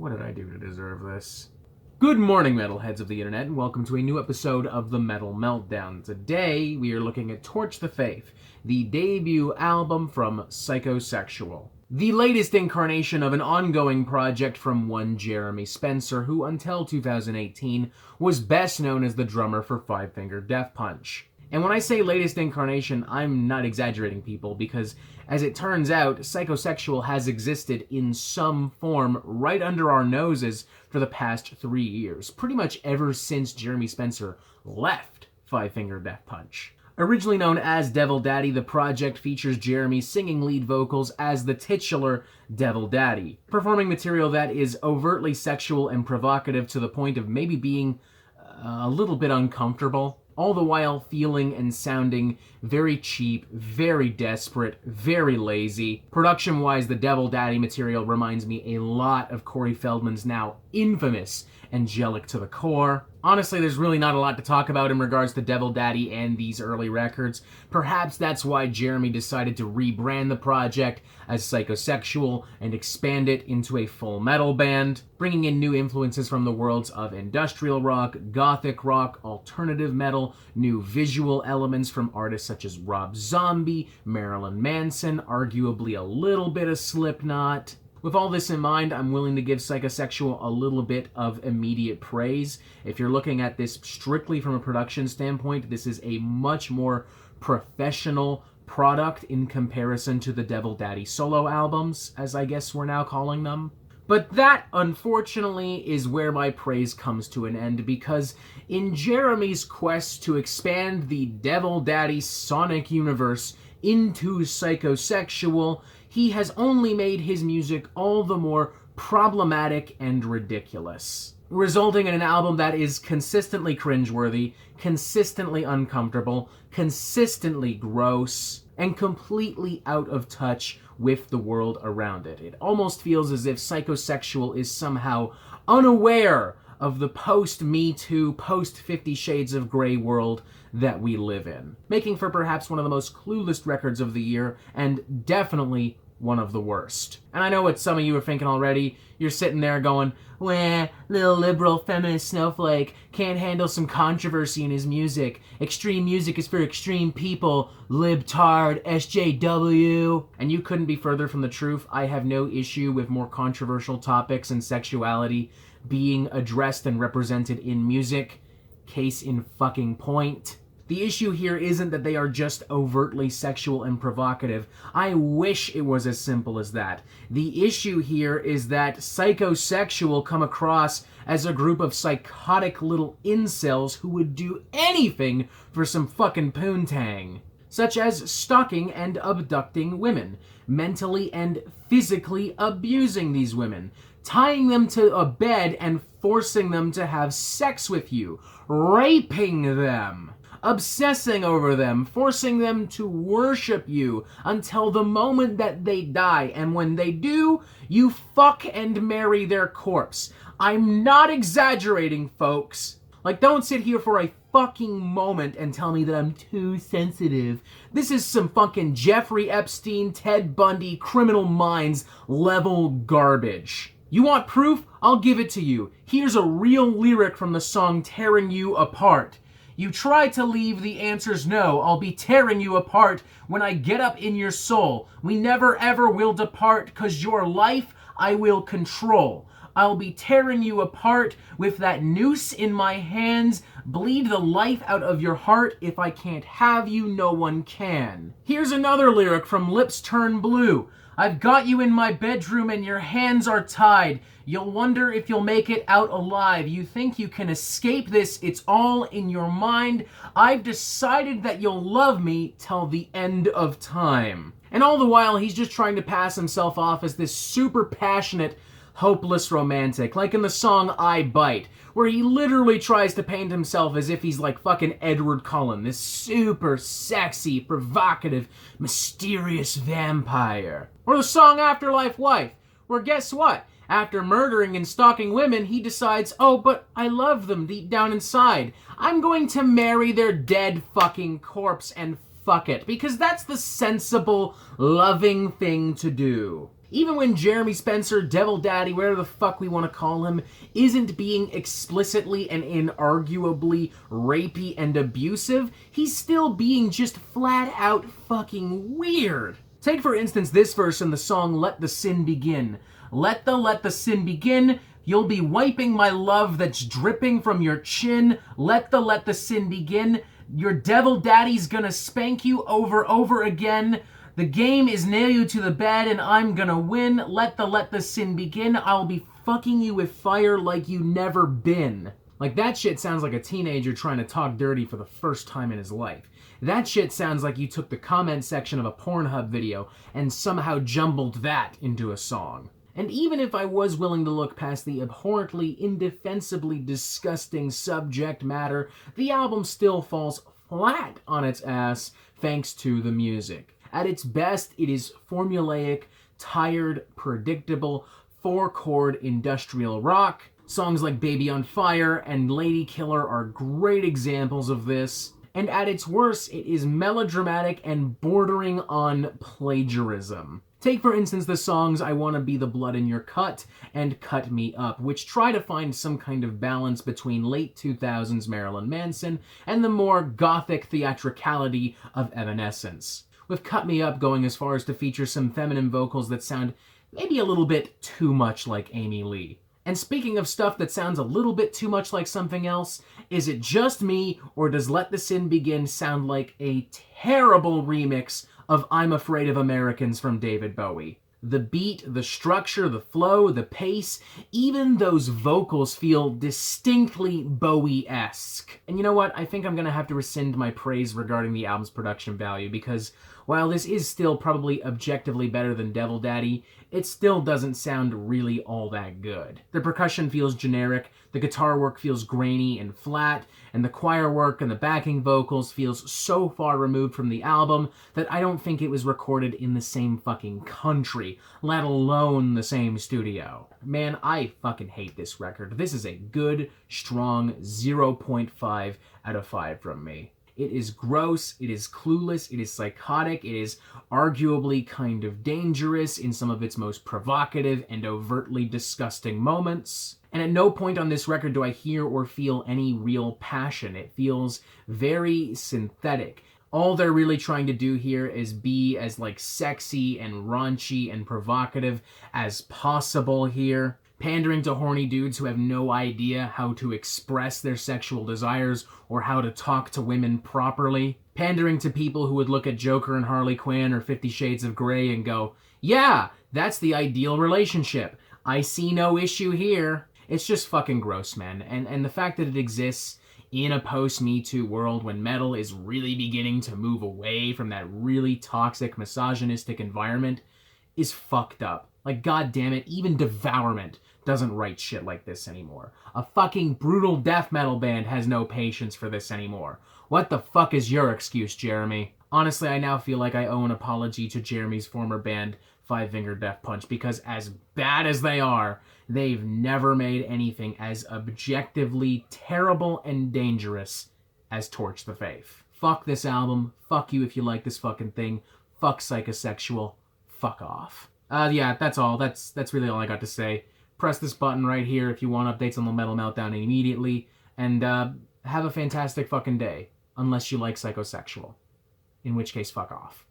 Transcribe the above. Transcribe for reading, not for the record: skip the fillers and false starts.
What did I do to deserve this? Good morning, metalheads of the internet, and welcome to a new episode of the Metal Meltdown. Today, we are looking at Torch the Faith, the debut album from Psychosexual. The latest incarnation of an ongoing project from one Jeremy Spencer, who until 2018 was best known as the drummer for Five Finger Death Punch. And when I say latest incarnation, I'm not exaggerating, people, because as it turns out, Psychosexual has existed in some form right under our noses for the past 3 years, pretty much ever since Jeremy Spencer left Five Finger Death Punch. Originally known as Devil Daddy, the project features Jeremy singing lead vocals as the titular Devil Daddy, performing material that is overtly sexual and provocative to the point of maybe being a little bit uncomfortable, all the while feeling and sounding very cheap, very desperate, very lazy. Production-wise, the Devil Daddy material reminds me a lot of Corey Feldman's now infamous Angelic to the Core. Honestly, there's really not a lot to talk about in regards to Devil Daddy and these early records. Perhaps that's why Jeremy decided to rebrand the project as Psychosexual and expand it into a full metal band, bringing in new influences from the worlds of industrial rock, gothic rock, alternative metal, new visual elements from artists such as Rob Zombie, Marilyn Manson, arguably a little bit of Slipknot. With all this in mind, I'm willing to give Psychosexual a little bit of immediate praise. If you're looking at this strictly from a production standpoint, this is a much more professional product in comparison to the Devil Daddy solo albums, as I guess we're now calling them. But that, unfortunately, is where my praise comes to an end, because in Jeremy's quest to expand the Devil Daddy sonic universe into Psychosexual, he has only made his music all the more problematic and ridiculous, resulting in an album that is consistently cringeworthy, consistently uncomfortable, consistently gross, and completely out of touch with the world around it. It almost feels as if Psychosexual is somehow unaware of the post-Me Too, post-50 Shades of Grey world that we live in, making for perhaps one of the most clueless records of the year, and definitely one of the worst. And I know what some of you are thinking already. You're sitting there going, "Wah, little liberal feminist snowflake, can't handle some controversy in his music. Extreme music is for extreme people, libtard, SJW." And you couldn't be further from the truth. I have no issue with more controversial topics and sexuality being addressed and represented in music. Case in fucking point. The issue here isn't that they are just overtly sexual and provocative. I wish it was as simple as that. The issue here is that Psychosexual come across as a group of psychotic little incels who would do anything for some fucking poontang, such as stalking and abducting women, mentally and physically abusing these women, tying them to a bed and forcing them to have sex with you, raping them, obsessing over them, forcing them to worship you until the moment that they die, and when they do, you fuck and marry their corpse. I'm not exaggerating, folks. Like, don't sit here for a fucking moment and tell me that I'm too sensitive. This is some fucking Jeffrey Epstein, Ted Bundy, Criminal Minds level garbage. You want proof? I'll give it to you. Here's a real lyric from the song Tearing You Apart. "You try to leave, the answer's no. I'll be tearing you apart when I get up in your soul. We never ever will depart, 'cause your life I will control. I'll be tearing you apart with that noose in my hands. Bleed the life out of your heart. If I can't have you, no one can." Here's another lyric from Lips Turn Blue. "I've got you in my bedroom and your hands are tied. You'll wonder if you'll make it out alive. You think you can escape this, it's all in your mind. I've decided that you'll love me till the end of time." And all the while, he's just trying to pass himself off as this super passionate, hopeless romantic, like in the song I Bite, where he literally tries to paint himself as if he's like fucking Edward Cullen, this super sexy, provocative, mysterious vampire. Or the song Afterlife Wife, where guess what? After murdering and stalking women, he decides, oh, but I love them deep down inside. I'm going to marry their dead fucking corpse and fuck it, because that's the sensible, loving thing to do. Even when Jeremy Spencer, Devil Daddy, whatever the fuck we want to call him, isn't being explicitly and inarguably rapey and abusive, he's still being just flat out fucking weird. Take for instance this verse in the song Let the Sin Begin. Let the sin begin. You'll be wiping my love that's dripping from your chin. Let the sin begin. Your devil daddy's gonna spank you over again. The game is nail you to the bed and I'm gonna win. Let the sin begin. I'll be fucking you with fire like you never been. Like, that shit sounds like a teenager trying to talk dirty for the first time in his life. That shit sounds like you took the comment section of a Pornhub video and somehow jumbled that into a song. And even if I was willing to look past the abhorrently, indefensibly disgusting subject matter, the album still falls flat on its ass thanks to the music. At its best, it is formulaic, tired, predictable, four-chord industrial rock. Songs like Baby on Fire and Lady Killer are great examples of this. And at its worst, it is melodramatic and bordering on plagiarism. Take, for instance, the songs I Wanna Be the Blood in Your Cut and Cut Me Up, which try to find some kind of balance between late 2000s Marilyn Manson and the more gothic theatricality of Evanescence, with Cut Me Up going as far as to feature some feminine vocals that sound maybe a little bit too much like Amy Lee. And speaking of stuff that sounds a little bit too much like something else, is it just me, or does Let the Sin Begin sound like a terrible remix of I'm Afraid of Americans from David Bowie? The beat, the structure, the flow, the pace, even those vocals feel distinctly Bowie-esque. And you know what? I think I'm gonna have to rescind my praise regarding the album's production value, because while this is still probably objectively better than Devil Daddy, it still doesn't sound really all that good. The percussion feels generic, the guitar work feels grainy and flat, and the choir work and the backing vocals feels so far removed from the album that I don't think it was recorded in the same fucking country, let alone the same studio. Man, I fucking hate this record. This is a good, strong 0.5 out of 5 from me. It is gross, it is clueless, it is psychotic, it is arguably kind of dangerous in some of its most provocative and overtly disgusting moments. And at no point on this record do I hear or feel any real passion. It feels very synthetic. All they're really trying to do here is be as sexy and raunchy and provocative as possible here. Pandering to horny dudes who have no idea how to express their sexual desires or how to talk to women properly. Pandering to people who would look at Joker and Harley Quinn or 50 Shades of Grey and go, yeah, that's the ideal relationship. I see no issue here. It's just fucking gross, man. And the fact that it exists in a post-Me Too world when metal is really beginning to move away from that really toxic, misogynistic environment is fucked up. Like, goddamn it, even Devourment doesn't write shit like this anymore. A fucking brutal death metal band has no patience for this anymore. What the fuck is your excuse, Jeremy? Honestly, I now feel like I owe an apology to Jeremy's former band, Five Finger Death Punch, because as bad as they are, they've never made anything as objectively terrible and dangerous as Torch the Faith. Fuck this album. Fuck you if you like this fucking thing. Fuck Psychosexual. Fuck off. Yeah, that's all. That's really all I got to say. Press this button right here if you want updates on the Metal Meltdown immediately, and have a fantastic fucking day, unless you like Psychosexual, in which case fuck off.